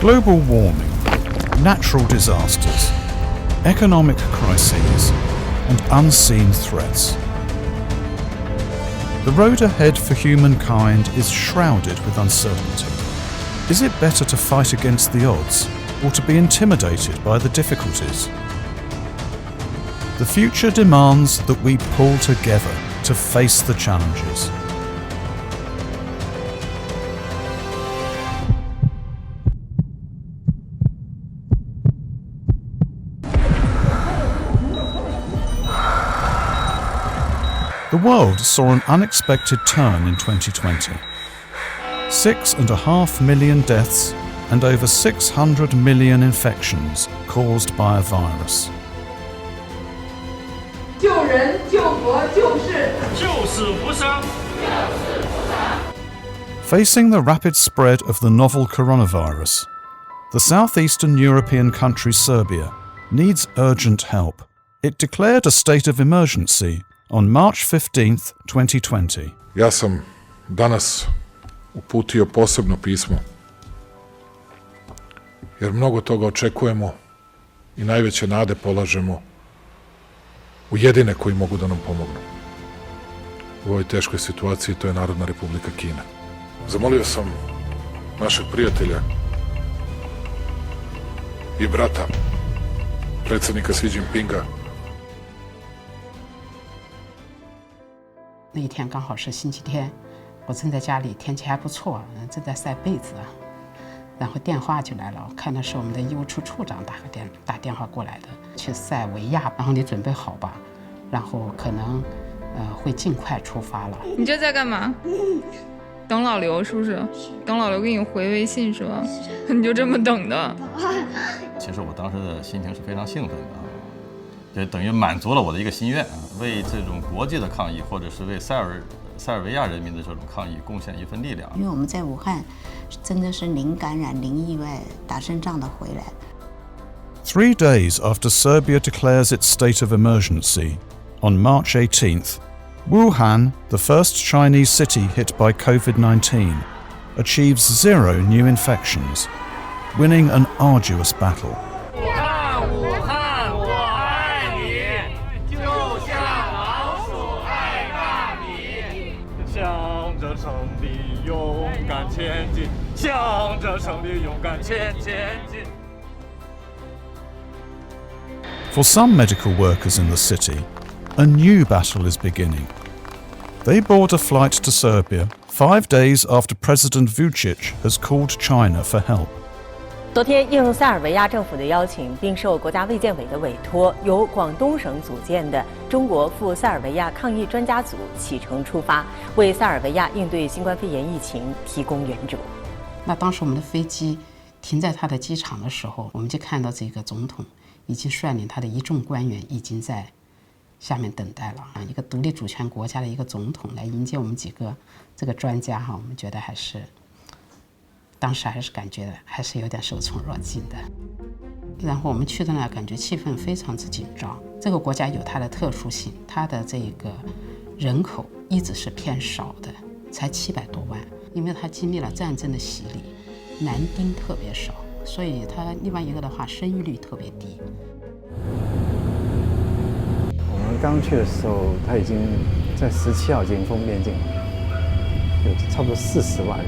Global warming, natural disasters, economic crises, and unseen threats. The road ahead for humankind is shrouded with uncertainty. Is it better to fight against the odds or to be intimidated by the difficulties? The future demands that we pull together to face the challenges. The world saw an unexpected turn in 2020. 6.5 million deaths and over 600 million infections caused by a virus. 救人、救国、救世，救死扶伤。 Facing the rapid spread of the novel coronavirus, the southeastern European country Serbia needs urgent help. It declared a state of emergency on March 15th, 2020. Ja sam danas uputio posebno pismo, jer mnogo toga očekujemo i najveće nade polažemo u jedine koji mogu da nam pomognu. U ovoj teškoj situaciji to je Narodna Republika Kina. Zamolio sam našeg prijatelja i brata, predsjednika Xi Jinpinga. 那一天刚好是星期天，我正在家里，天气还不错，正在晒被子，然后电话就来了，我看到是我们的医务处处长打电话过来的，去塞维亚，然后你准备好吧，然后可能会尽快出发了。你这在干嘛？等老刘是不是？等老刘给你回微信是吧？你就这么等的？其实我当时的心情是非常兴奋的。 就等于满足了我的一个心愿啊，为这种国际的抗疫，或者是为塞尔维亚人民的这种抗疫贡献一份力量。因为我们在武汉真的是零感染、零意外，打胜仗的回来。3 days after Serbia declares its state of emergency, on March 18th, Wuhan, the first Chinese city hit by COVID-19, achieves 0 new infections, winning an arduous battle. 向着胜利勇敢前进。 For some medical workers in the city, a new battle is beginning. They board a flight to Serbia 5 days after President Vučić has called China for help. 昨天应塞尔维亚政府的邀请，并受国家卫健委的委托，由广东省组建的中国赴塞尔维亚抗疫专家组启程出发，为塞尔维亚应对新冠肺炎疫情提供援助。那当时我们的飞机停在他的机场的时候，我们就看到这个总统已经率领他的一众官员已经在下面等待了啊，一个独立主权国家的一个总统来迎接我们几个这个专家哈，我们觉得还是。 当时还是感觉还是有点受宠若惊的，然后我们去的呢，感觉气氛非常之紧张。这个国家有它的特殊性，它的这个人口一直是偏少的，才700多万，因为它经历了战争的洗礼，男丁特别少，所以它另外一个的话，生育率特别低。我们刚去的时候，它已经在17号已经封边境了，有差不多40万人。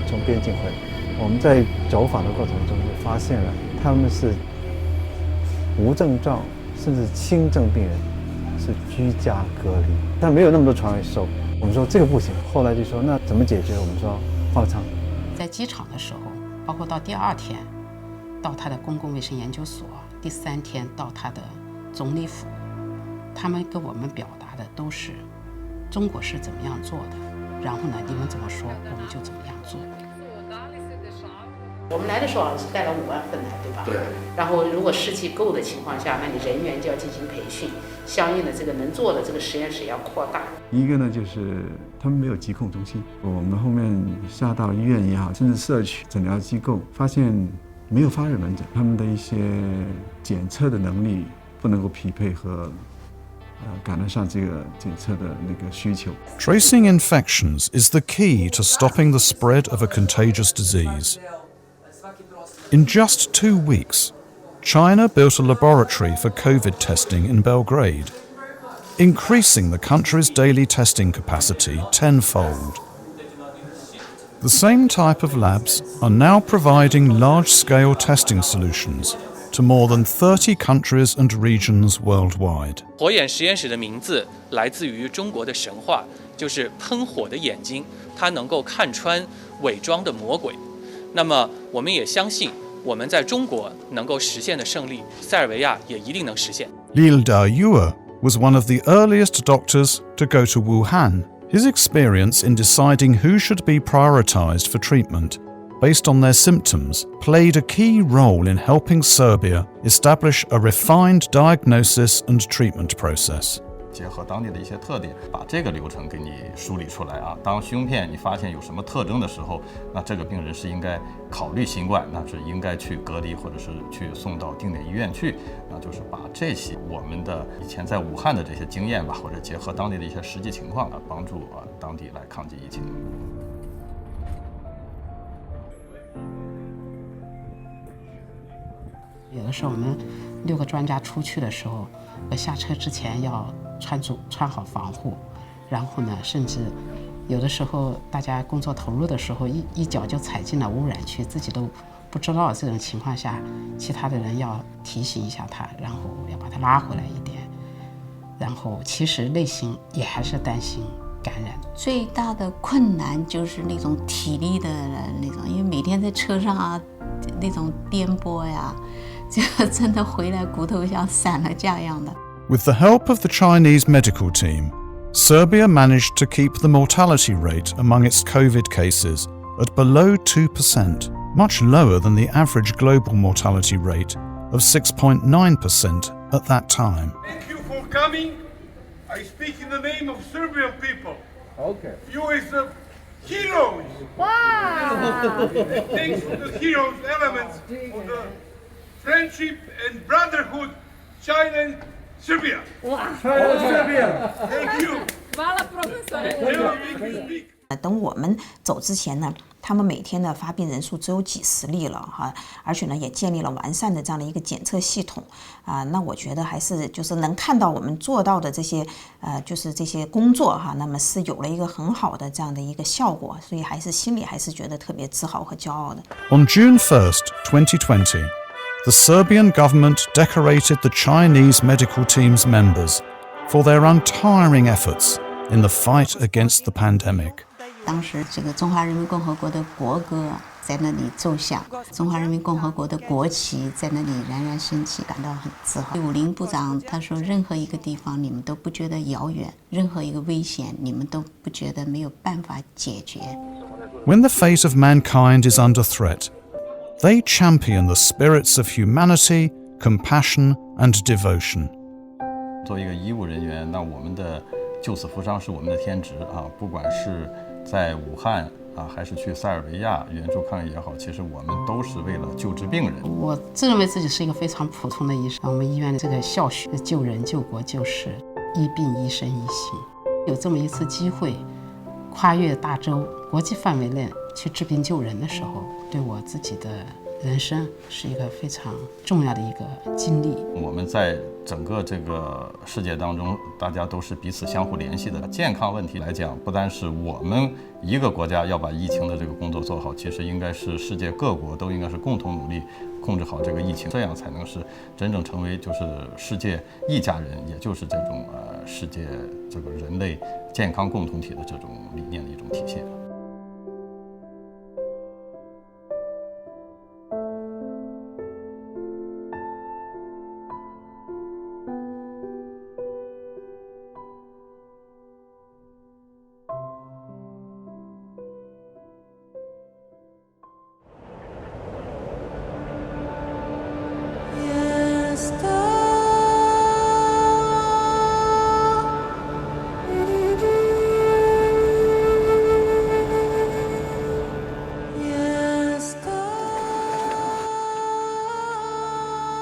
从边境回来，我们在走访的过程中就发现了，他们是无症状甚至轻症病人是居家隔离，但没有那么多床位收。我们说这个不行，后来就说那怎么解决？我们说方舱。在机场的时候，包括到第2天到他的公共卫生研究所，第3天到他的总理府，他们跟我们表达的都是中国是怎么样做的。 然后呢，你们怎么说，我们就怎么样做。我们来的时候是带了5万份来，对吧？对。然后如果士气够的情况下，那你人员就要进行培训，相应的这个能做的这个实验室要扩大。一个呢，就是他们没有疾控中心，我们后面下到医院也好，甚至社区诊疗机构，发现没有发热门诊，他们的一些检测的能力不能够匹配和。 赶得上这个检测的那个需求。Tracing infections is the key to stopping the spread of a contagious disease. In just 2 weeks, China built a laboratory for COVID testing in Belgrade, increasing the country's daily testing capacity tenfold. The same type of labs are now providing large-scale testing solutions to more than 30 countries and regions worldwide. 火眼实验室的名字来自于中国的神话，就是喷火的眼睛，它能够看穿伪装的魔鬼。那么，我们也相信，我们在中国能够实现的胜利，塞尔维亚也一定能实现。Lil Dayua was one of the earliest doctors to go to Wuhan. His experience in deciding who should be prioritized for treatment based on their symptoms played a key role in helping Serbia establish a refined diagnosis and treatment process. 结合当地的一些特点，把这个流程给你梳理出来啊。当胸片你发现有什么特征的时候，那这个病人是应该考虑新冠，那是应该去隔离或者是去送到定点医院去。那就是把这些我们的以前在武汉的这些经验吧，或者结合当地的一些实际情况啊，帮助当地来抗击疫情。有的时候我们6个专家出去的时候，下车之前要穿好防护，然后呢，甚至有的时候大家工作投入的时候，一脚就踩进了污染区，自己都不知道。这种情况下，其他的人要提醒一下他，然后要把他拉回来一点。然后其实内心也还是担心感染。最大的困难就是那种体力的那种，因为每天在车上啊，那种颠簸呀，就真的回来骨头像散了架一样的。With the help of the Chinese medical team, Serbia managed to keep the mortality rate among its COVID cases at below 2%, much lower than the average global mortality rate of 6.9% at that time. Thank you for coming. I speak in the name of Serbian people. Okay. You as heroes. Wow. Thanks to the heroes elements of the friendship and brotherhood, China and Serbia. Wow. China Serbia. Thank you. Hvala profesore.等我们走之前呢，他们每天的发病人数只有几十例了哈，而且呢也建立了完善的这样的一个检测系统啊。那我觉得还是就是能看到我们做到的这些就是这些工作哈，那么是有了一个很好的这样的一个效果，所以还是心里还是觉得特别自豪和骄傲的。On June 1st, 2020, the Serbian government decorated the Chinese medical team's members for their untiring efforts in the fight against the pandemic. 当时这个中华人民共和国的国歌在那里奏响，中华人民共和国的国旗在那里冉冉升起，感到很自豪。武林部长他说，任何一个地方你们都不觉得遥远，任何一个危险你们都不觉得没有办法解决。When the fate of mankind is under threat, they champion the spirits of humanity, compassion, and devotion. 作为一个医务人员，那我们的救死扶伤是我们的天职啊，不管是在武汉啊，还是去塞尔维亚援助抗疫也好，其实我们都是为了救治病人。我自认为自己是一个非常普通的医生，我们医院的这个校训救人救国救世，医病医生医心。有这么一次机会，跨越大洲国际范围内去治病救人的时候，对我自己的人生是一个非常重要的一个经历。我们在整个这个世界当中，大家都是彼此相互联系的。健康问题来讲，不单是我们一个国家要把疫情的这个工作做好，其实应该是世界各国都应该是共同努力控制好这个疫情，这样才能是真正成为就是世界一家人，也就是这种世界这个人类健康共同体的这种理念的一种体现。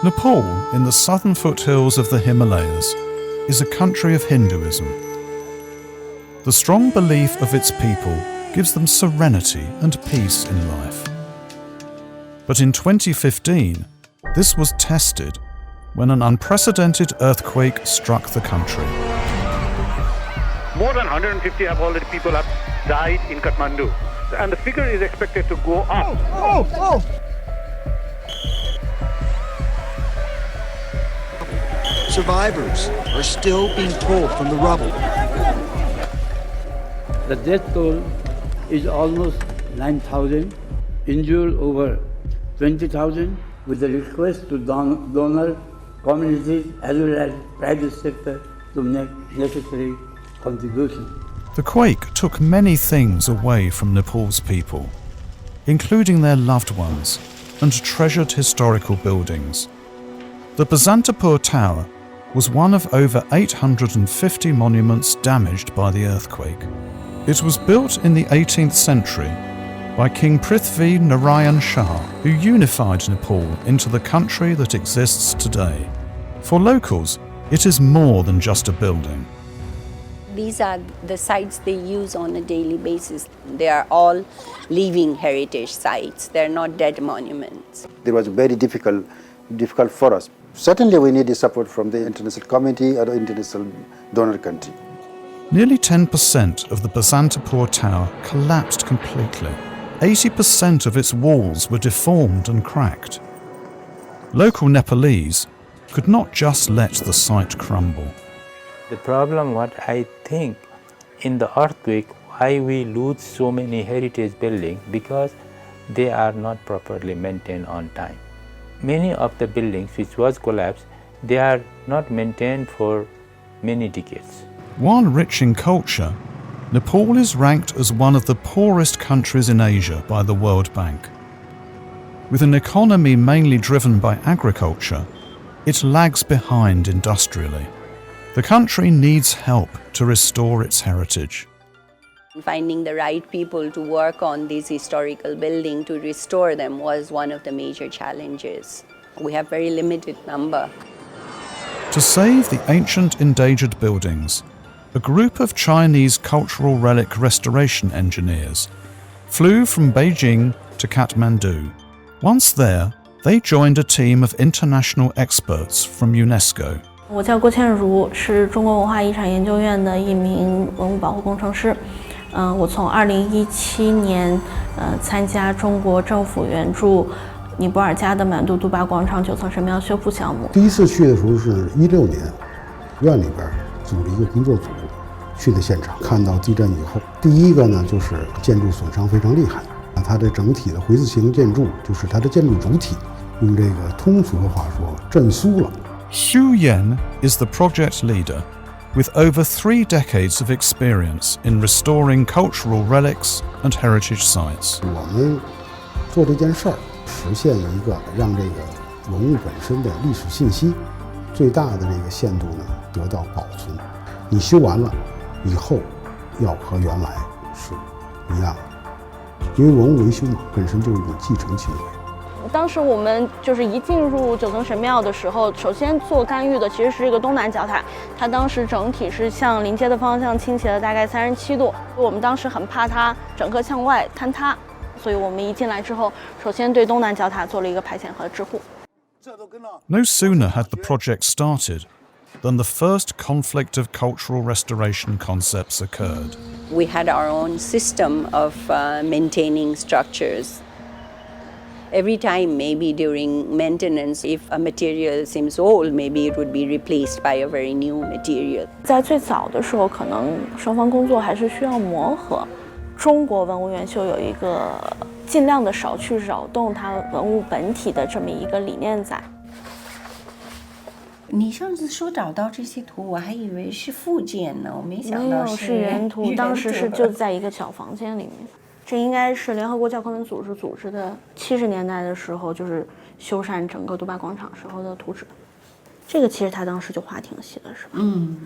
Nepal, in the southern foothills of the Himalayas, is a country of Hinduism. The strong belief of its people gives them serenity and peace in life. But in 2015, this was tested when an unprecedented earthquake struck the country. More than 150 people have died in Kathmandu, and the figure is expected to go up. Survivors are still being pulled from the rubble. The death toll is almost 9,000, injured over 20,000, with the request to donor communities as well as private sector to make necessary contributions. The quake took many things away from Nepal's people, including their loved ones and treasured historical buildings. The Basantapur Tower was one of over 850 monuments damaged by the earthquake. It was built in the 18th century by King Prithvi Narayan Shah, who unified Nepal into the country that exists today. For locals, it is more than just a building. These are the sites they use on a daily basis. They are all living heritage sites. They're not dead monuments. It was very difficult for us. Certainly we need the support from the international community or the international donor country. Nearly 10% of the Basantapur Tower collapsed completely. 80% of its walls were deformed and cracked. Local Nepalese could not just let the site crumble. The problem, what I think, in the earthquake, why we lose so many heritage buildings, because they are not properly maintained on time. Many of the buildings which was collapsed, they are not maintained for many decades. While rich in culture, Nepal is ranked as one of the poorest countries in Asia by the World Bank. With an economy mainly driven by agriculture, it lags behind industrially. The country needs help to restore its heritage. Finding the right people to work on these historical buildings to restore them was one of the major challenges. We have very limited number. To save the ancient endangered buildings, a group of Chinese cultural relic restoration engineers flew from Beijing to Kathmandu. Once there, they joined a team of international experts from UNESCO. 我叫郭倩如，是中国文化遗产研究院的一名文物保护工程师。我从2017年参加中国政府援助尼泊尔加德满都杜巴广场9层神庙修复项目。第一次去的时候是16年，院里边组了一个工作组去的现场，看到地震以后，第一个呢就是建筑损伤非常厉害，它的整体的回字形建筑，就是它的建筑主体，用这个通俗的话说，震酥了。Xu Yan is the project leader, with over 3 decades of experience in restoring cultural relics and heritage sites. 我们做这件事儿，实现一个让这个文物本身的历史信息最大的这个限度呢得到保存。你修完了以后，要和原来是一样的，因为文物维修嘛，本身就是一种继承行为。当时我们就是一进入9层神庙的时候，首先做干预的其实是这个东南角塔，它当时整体是向临街的方向倾斜了大概37度。我们当时很怕它整个向外坍塌，所以我们一进来之后，首先对东南角塔做了一个排遣和治护。No sooner had the project started than the first conflict of cultural restoration concepts occurred. We had our own system of maintaining structures. Every time, maybe during maintenance, if a material seems old, maybe it would be replaced by a very new material. 在最早的时候，可能双方工作还是需要磨合。中国文物园修有一个尽量的少去扰动它文物本体的这么一个理念在。你上次说找到这些图，我还以为是附件呢，我没想到没有是原图，当时是就在一个小房间里面。这应该是联合国教科文组织组织的70年代的时候，就是修缮整个杜拜广场时候的图纸。这个其实他当时就画挺细的，是吧？嗯，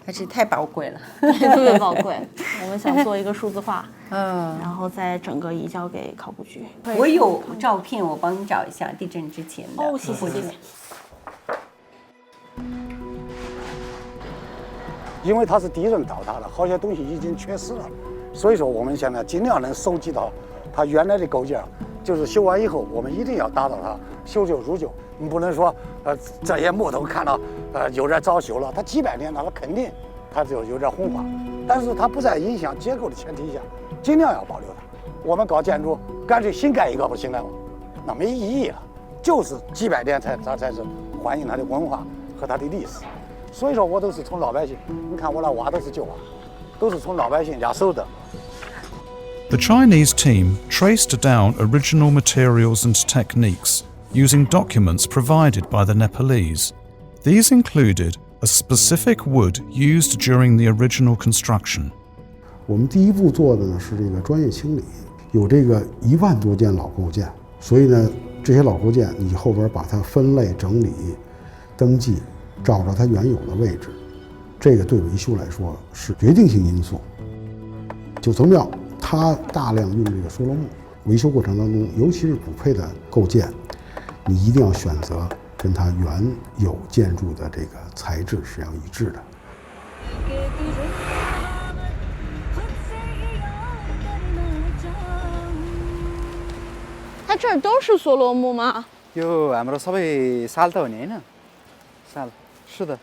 而且太宝贵了，对，特别宝贵。我们想做一个数字化，然后再整个移交给考古局。我有照片，我帮你找一下地震之前的。哦，谢谢。因为它是地震倒塌了，好些东西已经缺失了。所以说，我们现在尽量能收集到它原来的构件，就是修完以后，我们一定要达到它修旧如旧。你不能说这些木头看到有点早朽了，它几百年了，它肯定它就有点红化，但是它不在影响结构的前提下，尽量要保留它。我们搞建筑，干脆新盖一个不行了吗？那没意义了，就是几百年它才是反映它的文化和它的历史。所以说我都是从老百姓，你看我那瓦都是旧瓦，都是从老百姓家收的。The Chinese team traced down original materials and techniques using documents provided by the Nepalese. These included a specific wood used during the original construction. 我们第一步做的呢是这个专业清理，有这个1万多件老构件，所以呢这些老构件你后边把它分类整理、登记，找到它原有的位置，这个对维修来说是决定性因素。九层庙它大量用这个梭罗木，维修过程当中，尤其是补配的构件，你一定要选择跟它原有建筑的这个材质是要一致的。它这儿都是梭罗木吗？ यो हाम्रो सबै साल त हो नि हैन साल是的。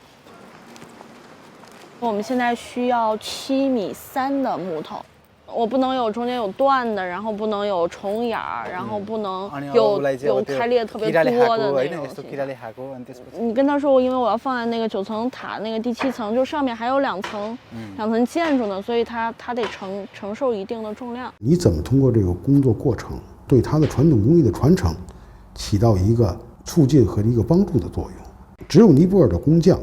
我们现在需要7.3米的木头，我不能有中间有断的，然后不能有重眼儿，然后不能有开裂特别多的那种。你跟他说，因为我要放在那个9层塔那个第7层，就上面还有2层，2层建筑呢，所以它得承受一定的重量。你怎么通过这个工作过程，对它的传统工艺的传承，起到一个促进和一个帮助的作用？只有尼泊尔的工匠，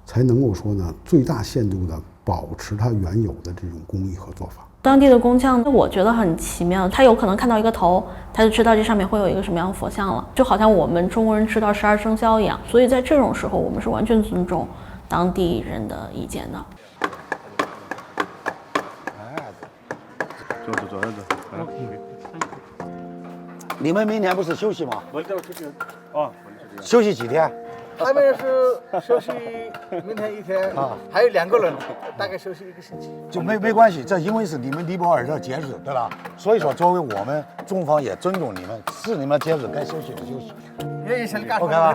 才能够说呢，最大限度的保持它原有的这种工艺和做法。当地的工匠，我觉得很奇妙，他有可能看到一个头，他就知道这上面会有一个什么样的佛像了，就好像我们中国人知道12生肖一样。所以在这种时候，我们是完全尊重当地人的意见的。走。你们明天不是休息吗？休息几天？他们是休息明天1天啊，还有2个人，大概休息1个星期。就没关系，这因为是你们尼泊尔的节日，对吧？所以说，作为我们中方也尊重你们，是你们节日该休息的休息。OK 吧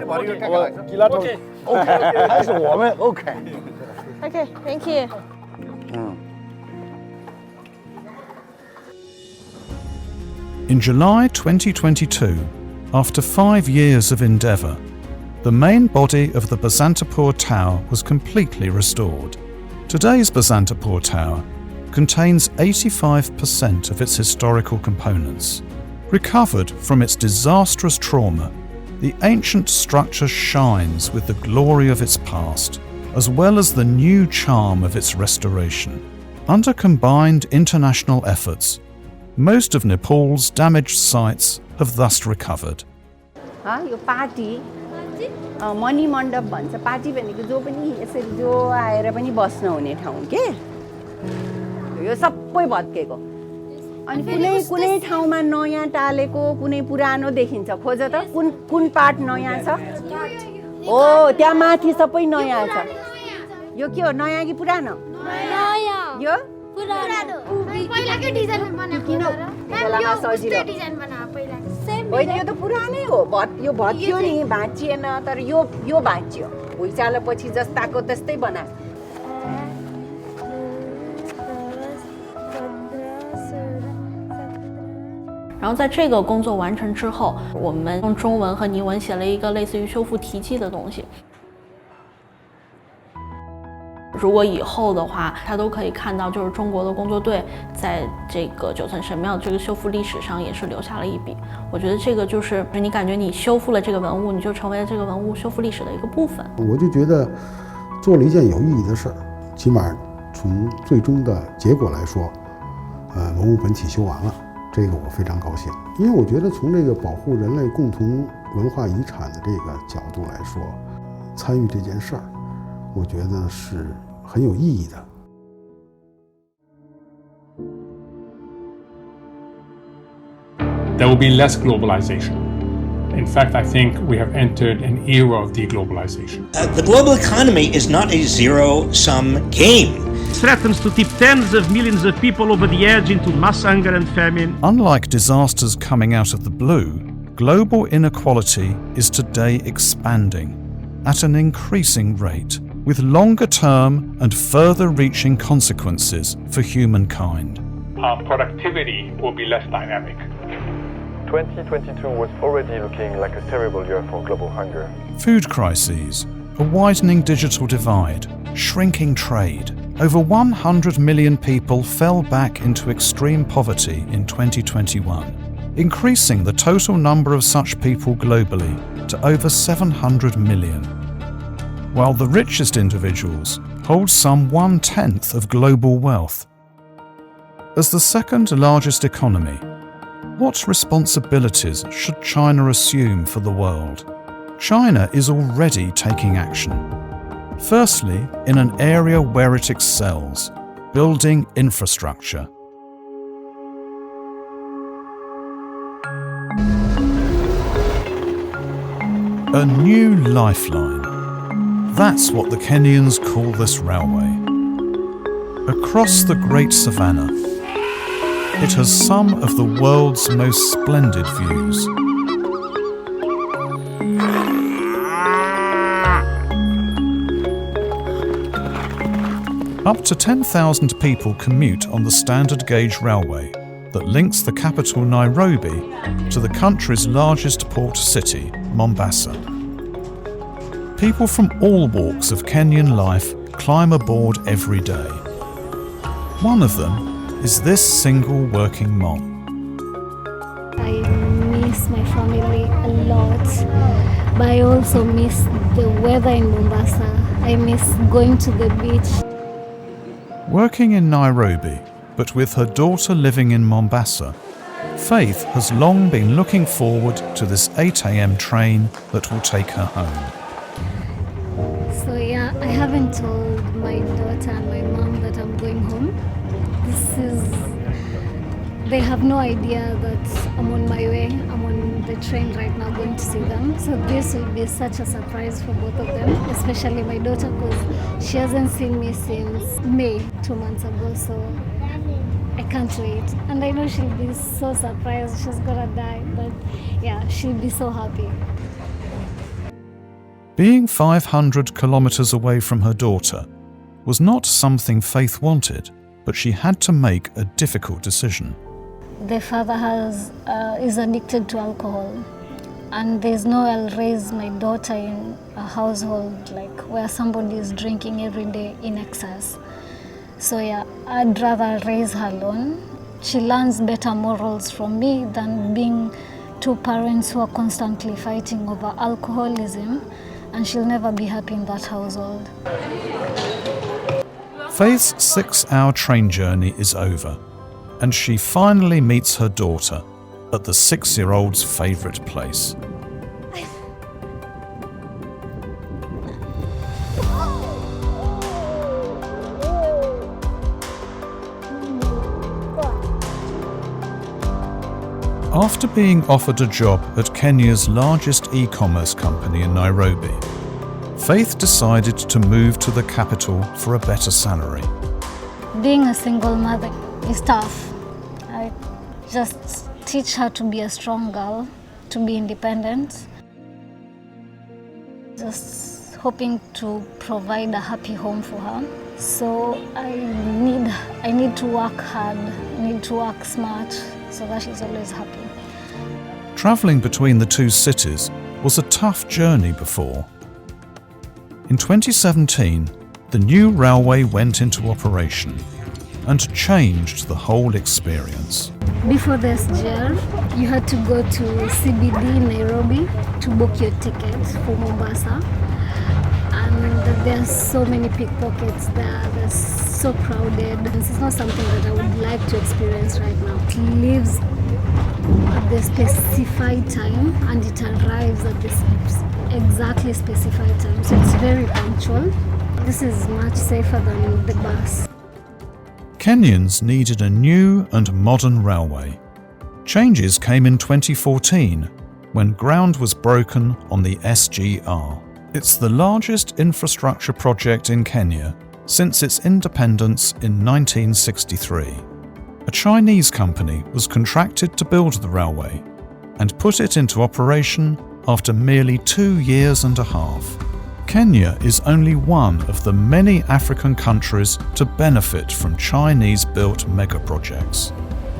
？OK， 还是我们 OK。OK，Thank you。In July 2022, after 5 years of endeavour, the main body of the Basantapur Tower was completely restored. Today's Basantapur Tower contains 85% of its historical components. Recovered from its disastrous trauma, the ancient structure shines with the glory of its past, as well as the new charm of its restoration. Under combined international efforts, most of Nepal's damaged sites have thus recovered. यो party मणि मण्डप भन्छ party भनेको जो पनि यसरी जो आएर पनि बस्न हुने ठाउँ के यो सबै भत्केको अनि कुनै ठाउँमा नयाँ टालेको कुनै पुरानो देखिन्छ खोज त कुन पार्ट नयाँ छ हो त्यहाँ माथि सबै नयाँ छ यो के हो नयाँ कि पुरानो नयाँ यो पुरानो पहिलाकै डिजाइन बनाएको बेलामा सजिलो डिजाइन बनाएको पहिला होइन यो त पुरानै हो यो भत्कियो नि भाँचिएन तर यो भाँचियो भुइँचालोपछि जस्ताको त्यस्तै बनाएको 然后在这个工作完成之后，我们用中文和尼文写了一个类似于修复题记的东西。如果以后的话，他都可以看到，就是中国的工作队在这个9层神庙这个修复历史上也是留下了一笔。我觉得这个就是你感觉你修复了这个文物，你就成为了这个文物修复历史的一个部分。我就觉得做了一件有意义的事儿，起码从最终的结果来说，文物本体修完了。 这个我非常高兴，因为我觉得从这个保护人类共同文化遗产的这个角度来说，参与这件事儿，我觉得是很有意义的。There will be less globalization. In fact, I think we have entered an era of deglobalization. The global economy is not a zero-sum game. threatens to tip tens of millions of people over the edge into mass hunger and famine. Unlike disasters coming out of the blue, global inequality is today expanding at an increasing rate, with longer-term and further-reaching consequences for humankind. Productivity will be less dynamic. 2022 was already looking like a terrible year for global hunger. Food crises, a widening digital divide, shrinking trade. Over 100 million people fell back into extreme poverty in 2021, increasing the total number of such people globally to over 700 million. While the richest individuals hold some 1/10 of global wealth. As the second largest economy, what responsibilities should China assume for the world? China is already taking action. Firstly, in an area where it excels, building infrastructure. A new lifeline. That's what the Kenyans call this railway. Across the Great Savannah, it has some of the world's most splendid views. Up to 10,000 people commute on the standard gauge railway that links the capital Nairobi to the country's largest port city, Mombasa. People from all walks of Kenyan life climb aboard every day. One of them is this single working mom. I miss my family a lot, but I also miss the weather in Mombasa. I miss going to the beach. Working in Nairobi, but with her daughter living in Mombasa, Faith has long been looking forward to this 8 a.m. train that will take her home. So yeah, I haven't told my daughter and my mom that I'm going home. They have no idea that I'm on my way. I'm on the train right now going to see them. So this will be such a surprise for both of them, especially my daughter because she hasn't seen me since May, 2 months ago. So I can't wait. And I know she'll be so surprised. She's gonna die, but yeah, she'll be so happy. Being 500 kilometers away from her daughter was not something Faith wanted, but she had to make a difficult decision. The father is addicted to alcohol, and there's no way I'll raise my daughter in a household like where somebody is drinking every day in excess. So yeah, I'd rather raise her alone. She learns better morals from me than being two parents who are constantly fighting over alcoholism, and she'll never be happy in that household. Faith's 6-hour train journey is over, and she finally meets her daughter at the 6-year-old's favourite place. After being offered a job at Kenya's largest e-commerce company in Nairobi, Faith decided to move to the capital for a better salary. Being a single mother is tough. I just teach her to be a strong girl, to be independent. Just hoping to provide a happy home for her. So I need to work hard, I need to work smart so that she's always happy. Travelling between the two cities was a tough journey before. In 2017, the new railway went into operation and changed the whole experience. Before the SGR, you had to go to CBD Nairobi to book your ticket for Mombasa. And there's so many pickpockets there, they're so crowded. This is not something that I would like to experience right now. It leaves at the specified time and it arrives at this exactly specified time. So it's very punctual. This is much safer than the bus. Kenyans needed a new and modern railway. Changes came in 2014 when ground was broken on the SGR. It's the largest infrastructure project in Kenya since its independence in 1963. A Chinese company was contracted to build the railway and put it into operation after merely 2 years and a half. Kenya is only one of the many African countries to benefit from Chinese-built megaprojects.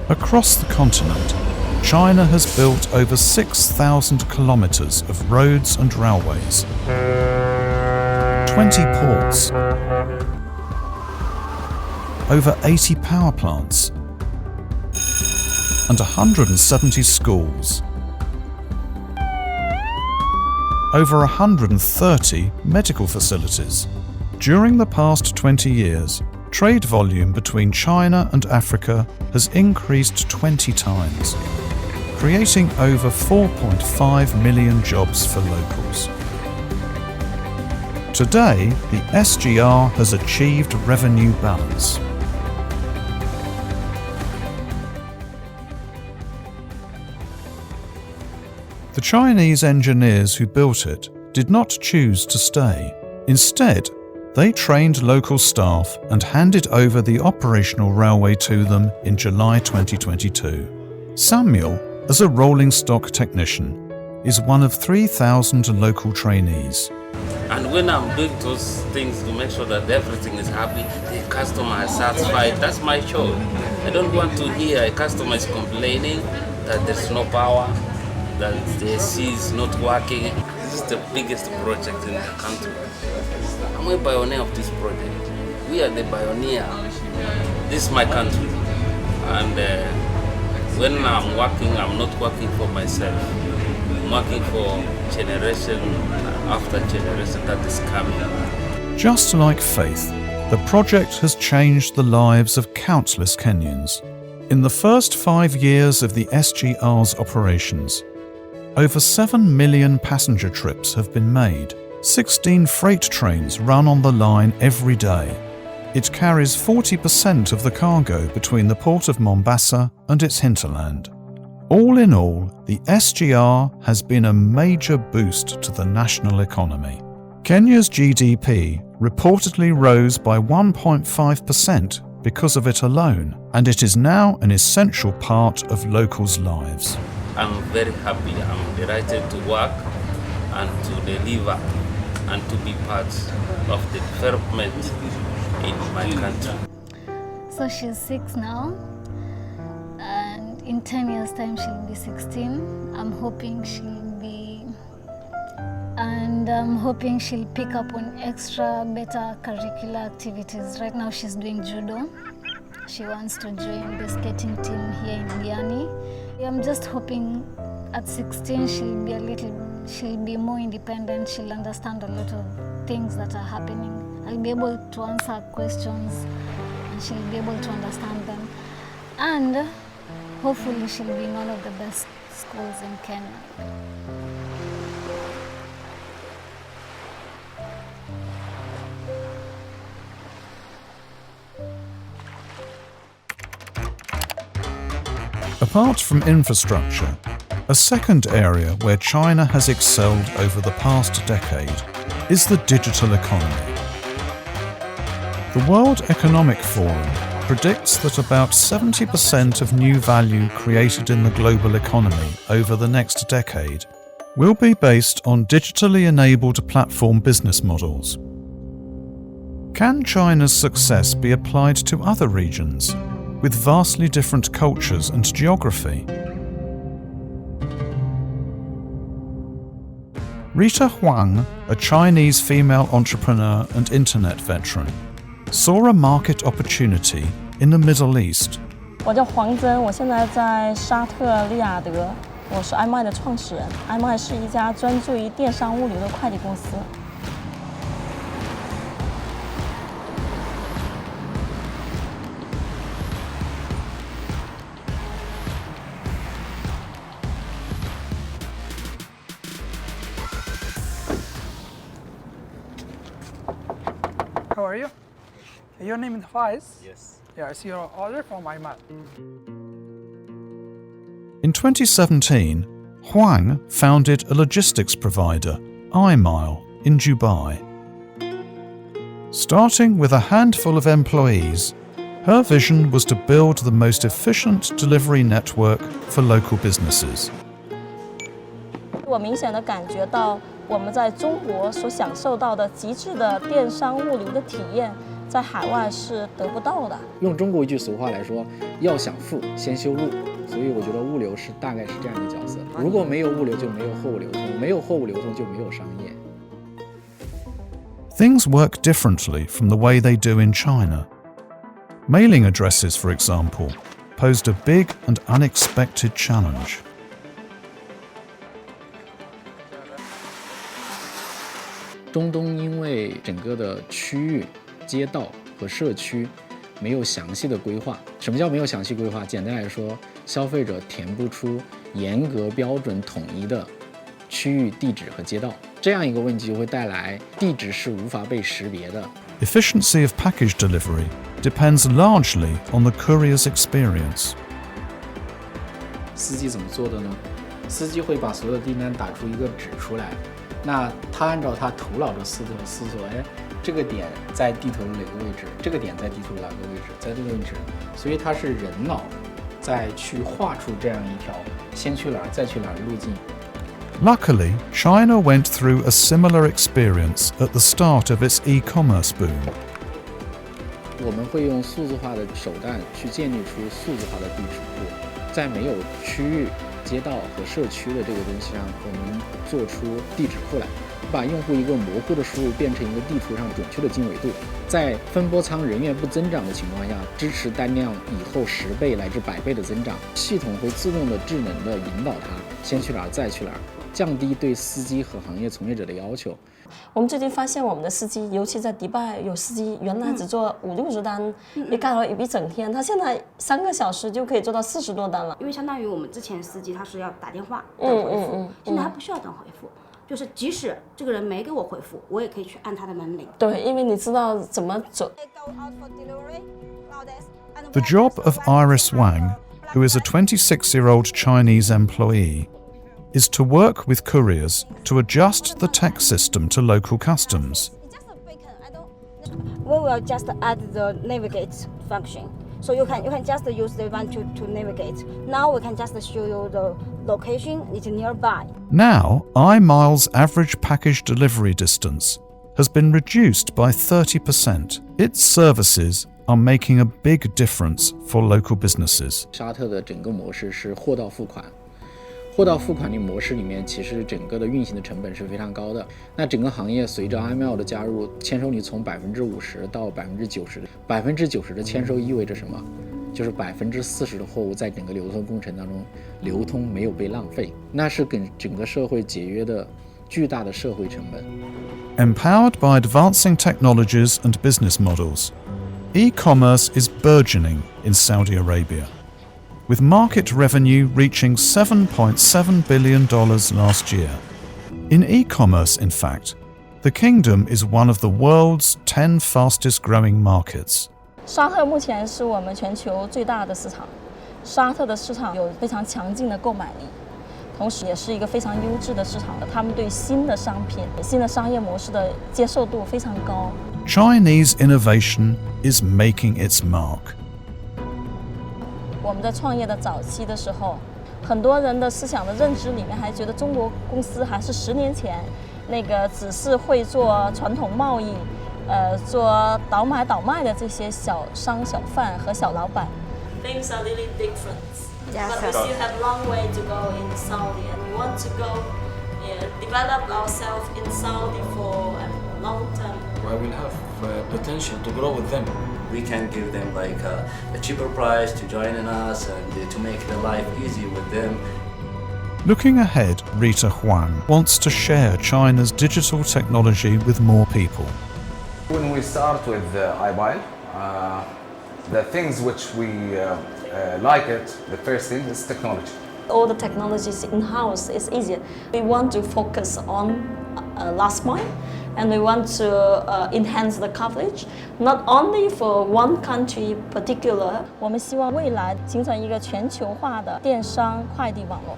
Across the continent, China has built over 6,000 kilometers of roads and railways, 20 ports, over 80 power plants, and 170 schools. Over 130 medical facilities. During the past 20 years, trade volume between China and Africa has increased 20 times, creating over 4.5 million jobs for locals. Today, the SGR has achieved revenue balance. The Chinese engineers who built it did not choose to stay. Instead, they trained local staff and handed over the operational railway to them in July 2022. Samuel, as a rolling stock technician, is one of 3,000 local trainees. And when I'm doing those things to make sure that everything is happy, the customer is satisfied, that's my job. I don't want to hear a customer is complaining that there's no power, that the AC is not working. This is the biggest project in the country. I'm a pioneer of this project. We are the pioneer. This is my country. And when I'm working, I'm not working for myself. I'm working for generation after generation that is coming. Just like Faith, the project has changed the lives of countless Kenyans. In the first 5 years of the SGR's operations, over 7 million passenger trips have been made. 16 freight trains run on the line every day. It carries 40% of the cargo between the port of Mombasa and its hinterland. All in all, the SGR has been a major boost to the national economy. Kenya's GDP reportedly rose by 1.5% because of it alone, and it is now an essential part of locals' lives. I'm very happy. I'm delighted to work and to deliver and to be part of the development in my country. So she's 6 now, and in 10 years' time she'll be 16. I'm hoping she'll pick up on extra better curricular activities. Right now she's doing judo. She wants to join the skating team here in Diani. I'm just hoping at 16 she'll be more independent. She'll understand a lot of things that are happening. I'll be able to answer questions and she'll be able to understand them. And hopefully she'll be in one of the best schools in Kenya. Apart from infrastructure, a second area where China has excelled over the past decade is the digital economy. The World Economic Forum predicts that about 70% of new value created in the global economy over the next decade will be based on digitally enabled platform business models. Can China's success be applied to other regions with vastly different cultures and geography? Rita Huang, a Chinese female entrepreneur and internet veteran, saw a market opportunity in the Middle East. 我叫黄真，我现在在沙特利雅得，我是 iMy 的创始人。iMy 是一家专注于电商物流的快递公司。How are you? Your name is Faiz? Yes. Yeah, I see your order from iMy. In 2017, Huang founded a logistics provider, iMile, in Dubai. Starting with a handful of employees, her vision was to build the most efficient delivery network for local businesses. 我明显地感觉到我们在中国所享受到的极致的电商物流的体验，在海外是得不到的。用中国一句俗话来说，要想富，先修路。所以我觉得物流是大概是这样一个角色。如果没有物流，就没有货物流通；没有货物流通，就没有商业。Things work differently from the way they do in China. Mailing addresses, for example, posed a big and unexpected challenge. 中东因为整个的区域、街道和社区没有详细的规划。什么叫没有详细规划？简单来说，消费者填不出严格标准统一的区域地址和街道，这样一个问题就会带来地址是无法被识别的。Efficiency of package delivery depends largely on the courier's experience. 司机怎么做的呢？司机会把所有的订单打出一个纸出来，那他按照他头脑的思索，这个点在地图的哪个位置？这个点在地图哪个位置？在这个位置，所以它是人脑再去画出这样一条先去哪儿再去哪儿的路径。Luckily, China went through a similar experience at the start of its e-commerce boom. 我们会用数字化的手段去建立出数字化的地址库，在没有区域、街道和社区的这个东西上，我们做出地址库来，把用户一个模糊的输入变成一个地图上准确的经纬度，在分拨仓人员不增长的情况下，支持单量以后10倍乃至100倍的增长，系统会自动的智能的引导它先去哪儿再去哪儿，降低对司机和行业从业者的要求。我们最近发现，我们的司机，尤其在迪拜，有司机原来只做50-60单，一干了一整天，他现在3个小时就可以做到40多单了。因为相当于我们之前司机他是要打电话等回复，现在他不需要等回复，就是即使这个人没给我回复，我也可以去按他的门铃。对，因为你知道怎么走。The job of Iris Wang, who is a 26-year-old Chinese employee, is to work with couriers to adjust the tech system to local customs. We will just add the navigate function. So you can just use the one to navigate. Now we can just show you the location, it's nearby. Now, iMile's average package delivery distance has been reduced by 30%. Its services are making a big difference for local businesses. 沙特的整个模式是货到付款。货到付款的模式里面，其实整个的运行的成本是非常高的。那整个行业随着 iMile 的加入，签收率从50%到90%，90%的签收意味着什么？就是40%的货物在整个流通工程当中流通没有被浪费，那是给整个社会节约的巨大的社会成本。Empowered by advancing technologies and business models, e-commerce is burgeoning in Saudi Arabia, with market revenue reaching $7.7 billion last year. In e-commerce, in fact, the kingdom is one of the world's 10 fastest growing markets. 沙特目前是我们全球最大的市场，沙特的市场有非常强劲的购买力，同时也是一个非常优质的市场，他们对新的商品、新的商业模式的接受度非常高。Chinese innovation is making its mark. 我们在创业的早期的时候，很多人的思想的认知里面还觉得中国公司还是10年前那个只是会做传统贸易，做倒买倒卖的这些小商小贩和小老板。Things are really different, but we still have a long way to go in Saudi, and we want to go develop ourselves in Saudi for a long term. I will have potential to grow with them. We can give them like a cheaper price to join in us and to make the life easy with them. Looking ahead, Rita Huang wants to share China's digital technology with more people. When we start with iMile, the things which we like it, the first thing is technology. All the technologies in-house is easier. We want to focus on last mile, and we want to enhance the coverage, not only for one country particular. 我们希望未来形成一个全球化的电商快递网络。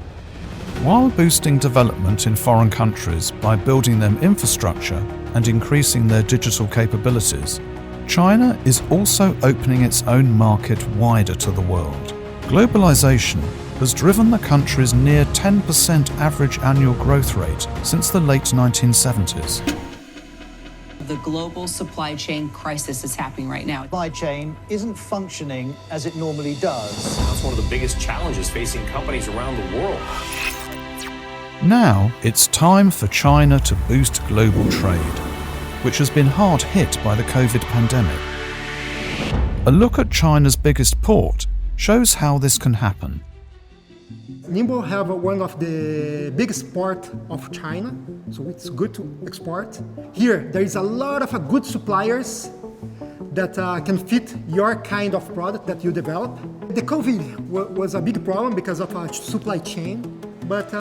While boosting development in foreign countries by building them infrastructure and increasing their digital capabilities, China is also opening its own market wider to the world. Globalization has driven the country's near 10% average annual growth rate since the late 1970s. The global supply chain crisis is happening right now. Supply chain isn't functioning as it normally does. That's one of the biggest challenges facing companies around the world. Now it's time for China to boost global trade, which has been hard hit by the COVID pandemic. A look at China's biggest port shows how this can happen. Ningbo have one of the biggest port of China, so it's good to export. Here, there is a lot of good suppliers that can fit your kind of product that you develop. The COVID was a big problem because of our supply chain, but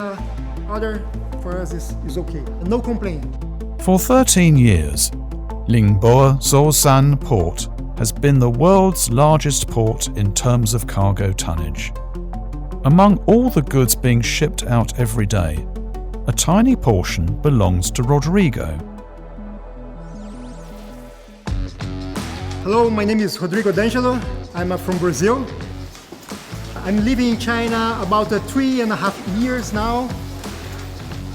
other for us is okay. No complaint. For 13 years, Ningbo Zhoushan Port has been the world's largest port in terms of cargo tonnage. Among all the goods being shipped out every day, a tiny portion belongs to Rodrigo. Hello, my name is Rodrigo D'Angelo. I'm from Brazil. I'm living in China about 3.5 years now.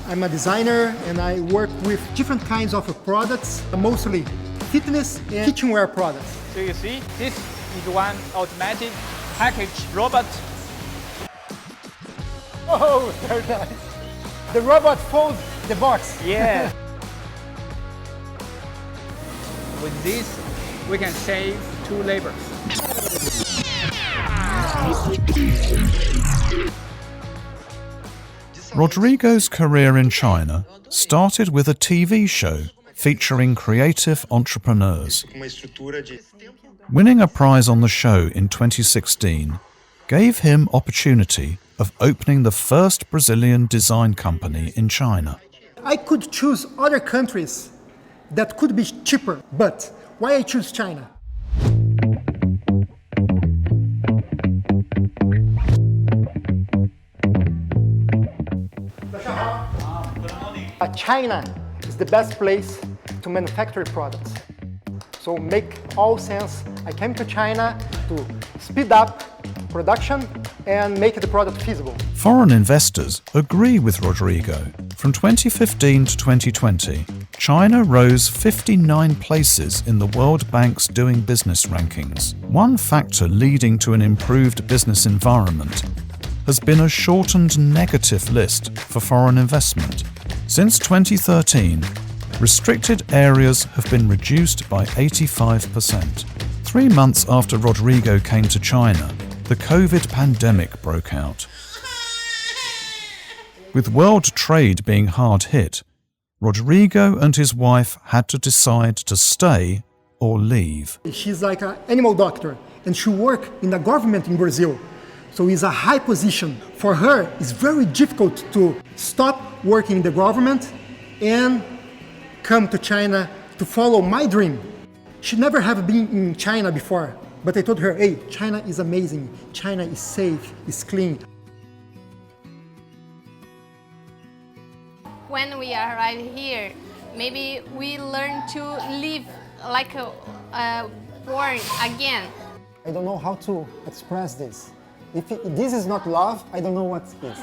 I'm a designer and I work with different kinds of products, mostly fitness and kitchenware products. So you see, this is one automatic package robot. Oh, very nice. The robot folds the box. Yeah. With this, we can save 2 labors. Rodrigo's career in China started with a TV show featuring creative entrepreneurs. Winning a prize on the show in 2016 gave him opportunity of opening the first Brazilian design company in China. I could choose other countries that could be cheaper, but why I choose China? China is the best place to manufacture products. So make all sense. I came to China to speed up production and make the product feasible. Foreign investors agree with Rodrigo. From 2015 to 2020, China rose 59 places in the World Bank's Doing Business rankings. One factor leading to an improved business environment has been a shortened negative list for foreign investment. Since 2013, restricted areas have been reduced by 85%. 3 months after Rodrigo came to China, the COVID pandemic broke out. With world trade being hard hit, Rodrigo and his wife had to decide to stay or leave. She's like an animal doctor and she works in the government in Brazil. So it's a high position. For her, it's very difficult to stop working in the government and come to China to follow my dream. She never have been in China before, but I told her, hey, China is amazing. China is safe, it's clean. When we arrive here, maybe we learn to live like born again. I don't know how to express this. If this is not love, I don't know what is.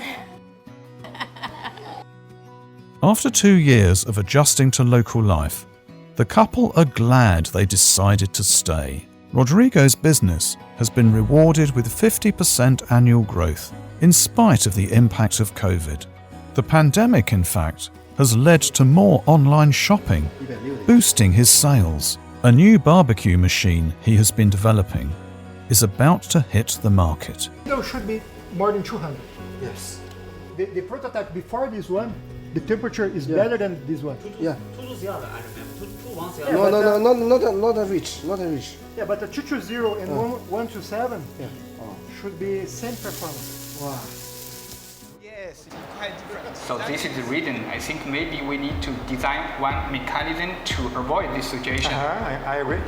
After 2 years of adjusting to local life, the couple are glad they decided to stay. Rodrigo's business has been rewarded with 50% annual growth, in spite of the impact of COVID. The pandemic, in fact, has led to more online shopping, boosting his sales. A new barbecue machine he has been developing is about to hit the market. There should be more than 200. Yes. The prototype before this one, the temperature is better than this one. Yeah. Yeah, Not a reach. Yeah, but the 220 and 127 should be same performance. Wow. Yes, it's quite different. So this is the reason I think maybe we need to design one mechanism to avoid this situation. I agree.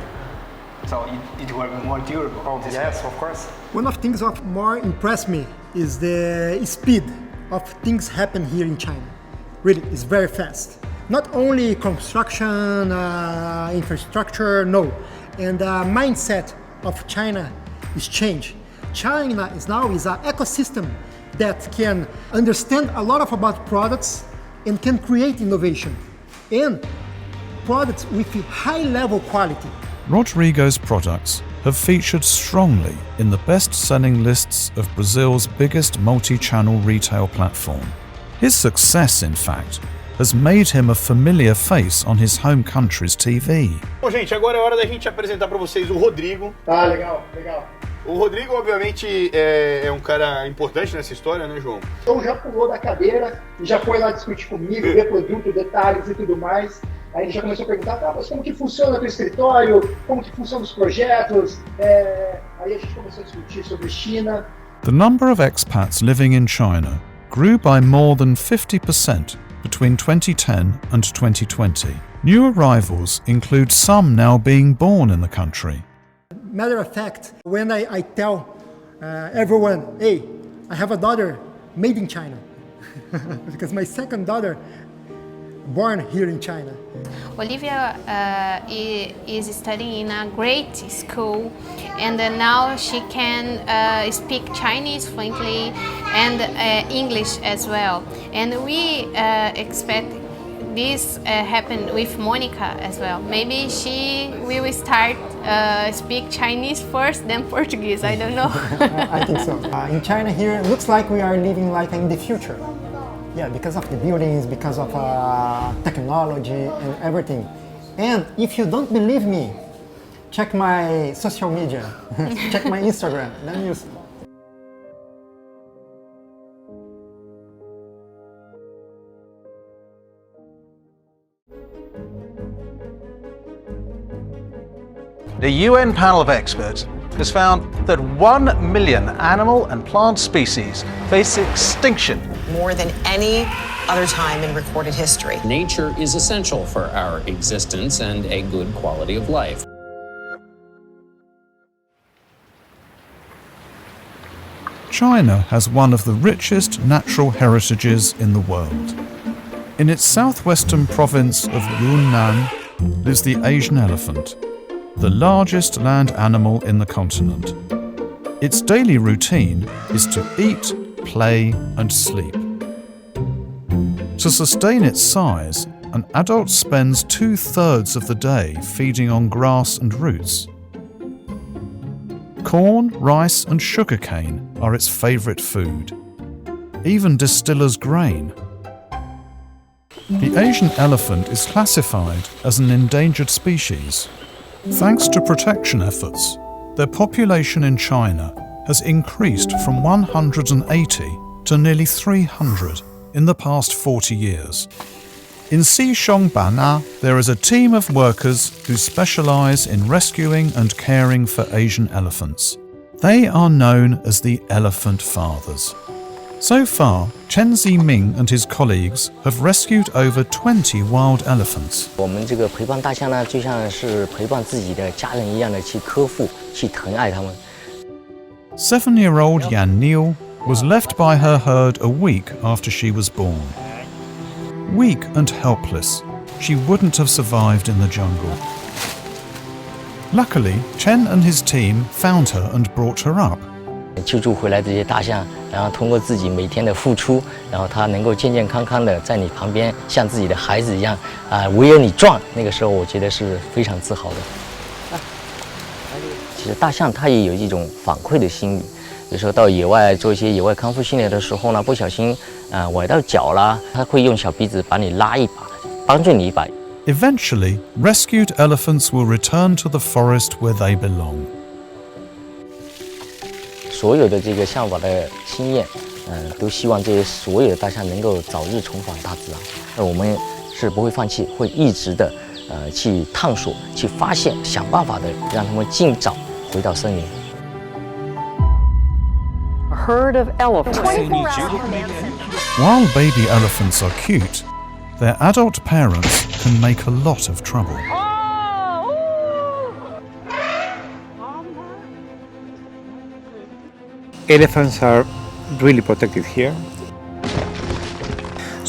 So it will be more durable. Yes, of course. One of the things that more impressed me is the speed of things happen here in China. Really, it's very fast. Not only construction, infrastructure, no. And the mindset of China is changed. China is an ecosystem that can understand a lot about products and can create innovation and products with high level quality. Rodrigo's products have featured strongly in the best-selling lists of Brazil's biggest multi-channel retail platform. His success, in fact, has made him a familiar face on his home country's TV. Bom, gente, agora é hora da gente apresentar para vocês o Rodrigo. Tá, legal, legal. O Rodrigo, obviamente, é um cara importante nessa história, né, João? Então já pulou da cadeira e já foi lá discutir comigo, ver produto, detalhes e tudo mais. Aí ele já começou a perguntar, tá, mas como que funciona o teu escritório? Como que funcionam os projetos? Aí a gente começou a discutir sobre China. The number of expats living in China grew by more than 50% between 2010 and 2020. New arrivals include some now being born in the country. Matter of fact, when I tell everyone, hey, I have a daughter made in China, because my second daughter born here in China. Olivia is studying in a great school, and now she can speak Chinese fluently and English as well. And we expect this happen with Monica as well. Maybe she will start speak Chinese first, then Portuguese. I don't know. I think so. In China here, it looks like we are living like in the future. Yeah, because of the buildings, because of technology and everything. And if you don't believe me, check my social media, check my Instagram. Let me use. The UN panel of experts has found that 1 million animal and plant species face extinction. More than any other time in recorded history. Nature is essential for our existence and a good quality of life. China has one of the richest natural heritages in the world. In its southwestern province of Yunnan lives the Asian elephant, the largest land animal in the continent. Its daily routine is to eat, play, and sleep. To sustain its size, an adult spends 2/3 of the day feeding on grass and roots. Corn, rice, and sugarcane are its favorite food, even distiller's grain. The Asian elephant is classified as an endangered species. Thanks to protection efforts, their population in China has increased from 180 to nearly 300 in the past 40 years. In Xishuangbanna, there is a team of workers who specialize in rescuing and caring for Asian elephants. They are known as the Elephant Fathers. So far, Chen Ziming and his colleagues have rescued over 20 wild elephants. 我们这个陪伴大象呢，就像是陪伴自己的家人一样的去呵护、去疼爱它们。 7-year-old Yan Neil was left by her herd a week after she was born. Weak and helpless, she wouldn't have survived in the jungle. Luckily, Chen and his team found her and brought her up. 救助回来这些大象，然后通过自己每天的付出，然后它能够健健康康的在你旁边，像自己的孩子一样围着你转。那个时候，我觉得是非常自豪的。其实大象它也有一种反馈的心理，有时候到野外做一些野外康复训练的时候呢，不小心崴到脚啦，它会用小鼻子把你拉一把，帮助你一把。Eventually, rescued elephants will return to the forest where they belong. 所有的这个向往的心愿，都希望这些所有的大象能够早日重返大自然。那我们是不会放弃，会一直的去探索、去发现、想办法的让他们尽早回到森林。A herd of elephants. While baby elephants are cute, their adult parents can make a lot of trouble. Elephants are really protected here.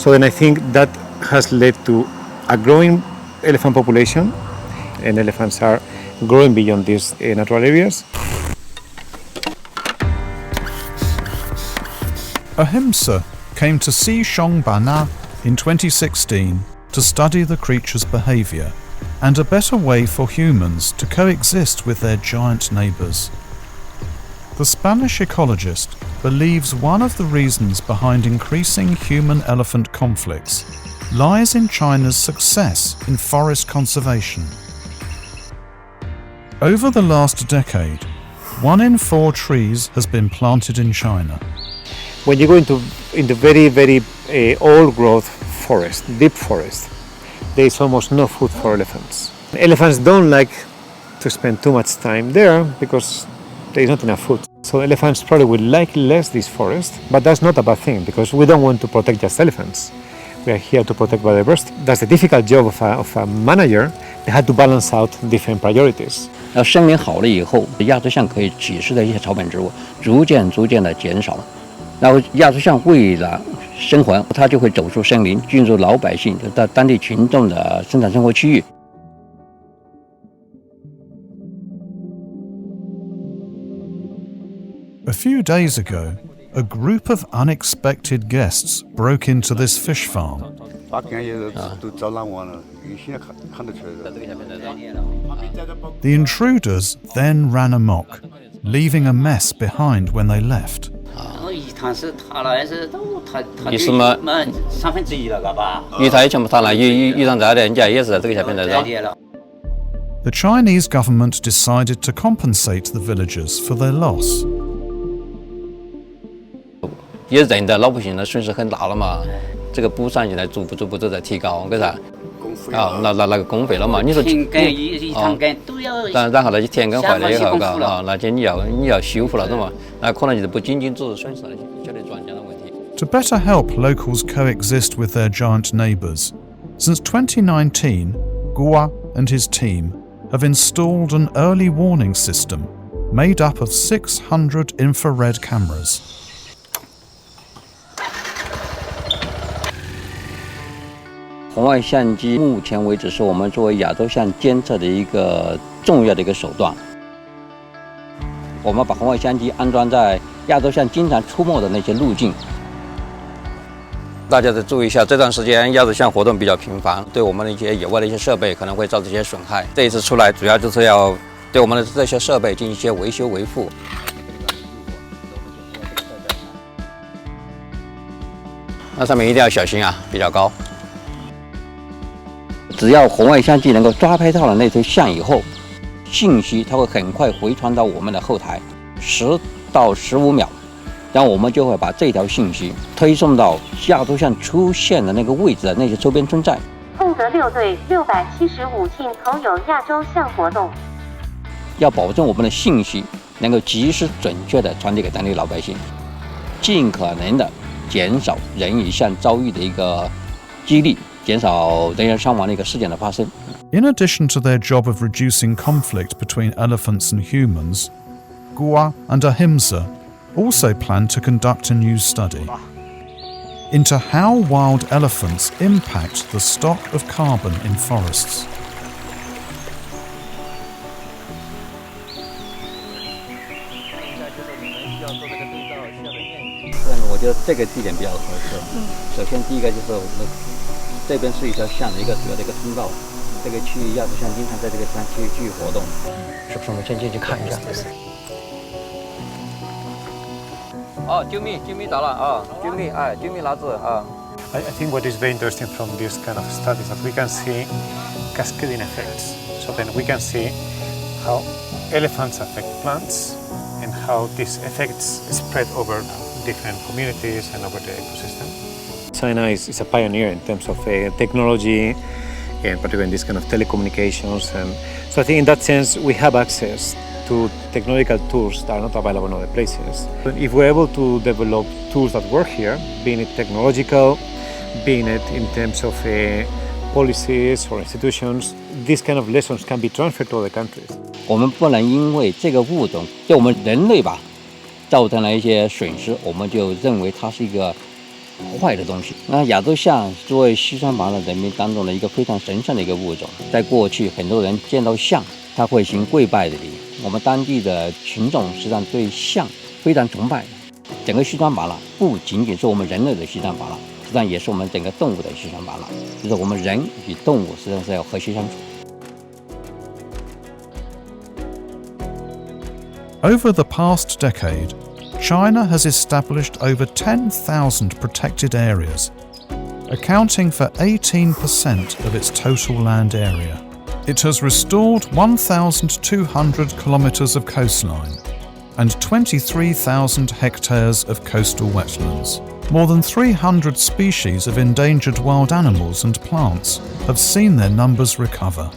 So then I think that has led to a growing elephant population, and elephants are growing beyond these natural areas. Ahimsa came to Xishuangbanna in 2016 to study the creature's behaviour and a better way for humans to coexist with their giant neighbours. The Spanish ecologist believes one of the reasons behind increasing human-elephant conflicts lies in China's success in forest conservation. Over the last decade, 1 in 4 trees has been planted in China. When you go into very, very old growth forest, deep forest, there is almost no food for elephants. Elephants don't like to spend too much time there because there is not enough food. So elephants probably would like less this forest, but that's not a bad thing because we don't want to protect just elephants. We are here to protect biodiversity. That's the difficult job of a manager. They had to balance out different priorities. 森林好了以后，亚洲象可以挤食的一些草本植物逐渐的减少，然后亚洲象为了生还，它就会走出森林，进入老百姓的当地群众的生产生活区域。 A few days ago, a group of unexpected guests broke into this fish farm. The intruders then ran amok, leaving a mess behind when they left. The Chinese government decided to compensate the villagers for their loss. 也人的老百姓的损失很大了嘛，这个补偿现在逐步都在提高，为啥？那个工费了嘛？你说田埂一趟埂都要，然后那些田埂坏了以后，那些你要修复了的嘛，那可能就是不仅仅只是损失那些小的庄稼的问题。To better help locals coexist with their giant neighbours, since 2019, Gua and his team have installed an early warning system made up of 600 infrared cameras. 红外相机目前为止是我们作为亚洲象监测的一个重要的一个手段。我们把红外相机安装在亚洲象经常出没的那些路径。大家得注意一下，这段时间亚洲象活动比较频繁，对我们的一些野外的一些设备可能会造成一些损害。这一次出来主要就是要对我们的这些设备进行一些维修维护。那上面一定要小心啊，比较高。 只要红外相机能够抓拍到了那头象以后，信息它会很快回传到我们的后台，10到15秒，然后我们就会把这条信息推送到亚洲象出现的那个位置的那些周边村寨。凤德6队675镜头有亚洲象活动。要保证我们的信息能够及时准确地传递给当地老百姓，尽可能的减少人与象遭遇的一个几率。 减少人员伤亡的一个事件的发生。In addition to their job of reducing conflict between elephants and humans, Gua and Ahimsa also plan to conduct a new study into how wild elephants impact the stock of carbon in forests. 我觉得这个地点比较合适。首先第一个就是我们。 这边是一条象的一个主要的一个通道，这个区域亚洲象经常在这个地方继续活动，是不是？我们先进去看一下。哦，救命到了啊！救命拿子啊 I think what is very interesting from this kind of studies that we can see cascading effects. So then we can see how elephants affect plants and how these effects spread over different communities and over the ecosystem. China is a pioneer in terms of technology, and particularly in this kind of telecommunications. And so I think in that sense we have access to technological tools that are not available in other places. But if we're able to develop tools that work here, being it technological, being it in terms of policies or institutions, these kind of lessons can be transferred to other countries. 我们不能因为这个物种对我们人类吧造成了一些损失，我们就认为它是一个坏的东西。那亚洲象作为西双版纳人民当中的一个非常神圣的一个物种，在过去很多人见到象，他会行跪拜的礼。我们当地的群众实际上对象非常崇拜。整个西双版纳不仅仅是我们人类的西双版纳，实际上也是我们整个动物的西双版纳，就是我们人与动物实际上是要和谐相处。Over the past decade, China has established over 10,000 protected areas, accounting for 18% of its total land area. It has restored 1,200 kilometers of coastline and 23,000 hectares of coastal wetlands. More than 300 species of endangered wild animals and plants have seen their numbers recover.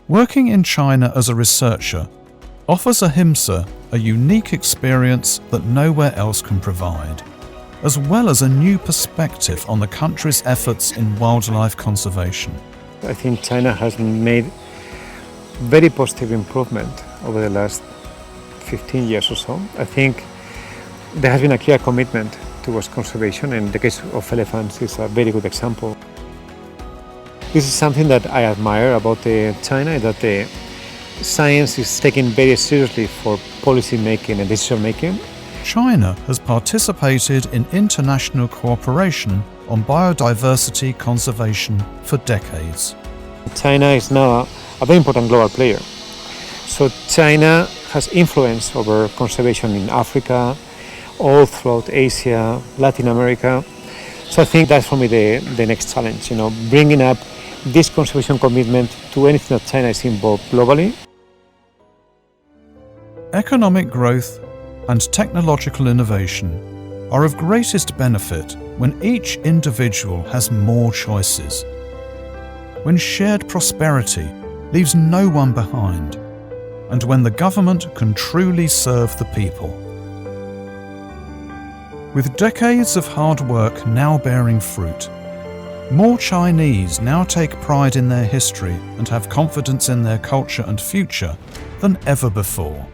Working in China as a researcher offers Ahimsa a unique experience that nowhere else can provide, as well as a new perspective on the country's efforts in wildlife conservation. I think China has made very positive improvement over the last 15 years or so. I think there has been a clear commitment towards conservation, and the case of elephants is a very good example. This is something that I admire about China, that the science is taken very seriously for policy making and decision making. China has participated in international cooperation on biodiversity conservation for decades. China is now a very important global player. So China has influence over conservation in Africa, all throughout Asia, Latin America. So I think that's for me the next challenge, bringing up this conservation commitment to anything that China is involved globally. Economic growth and technological innovation are of greatest benefit when each individual has more choices, when shared prosperity leaves no one behind, and when the government can truly serve the people. With decades of hard work now bearing fruit, more Chinese now take pride in their history and have confidence in their culture and future than ever before.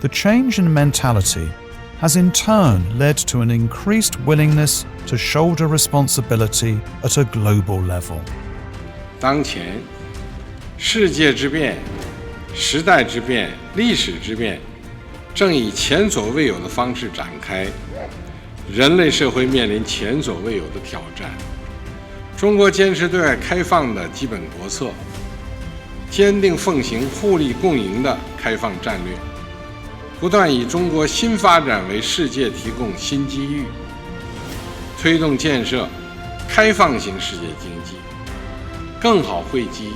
The change in mentality has in turn led to an increased willingness to shoulder responsibility at a global level. 当前，世界之变、时代之变、历史之变，正以前所未有的方式展开。人类社会面临前所未有的挑战。中国坚持对外开放的基本国策，坚定奉行互利共赢的开放战略，不断以中国新发展为世界提供新机遇，推动建设开放型世界经济，更好惠及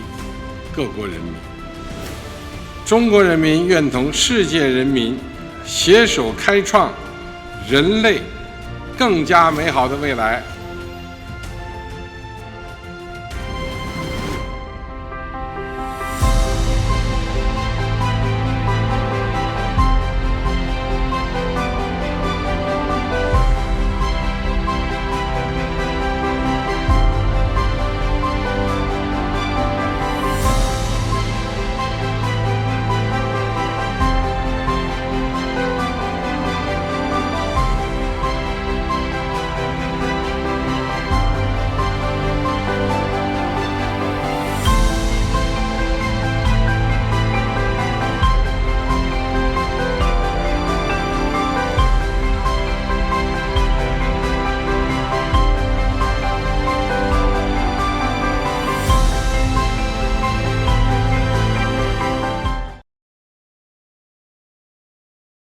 各国人民。中国人民愿同世界人民携手开创人类更加美好的未来。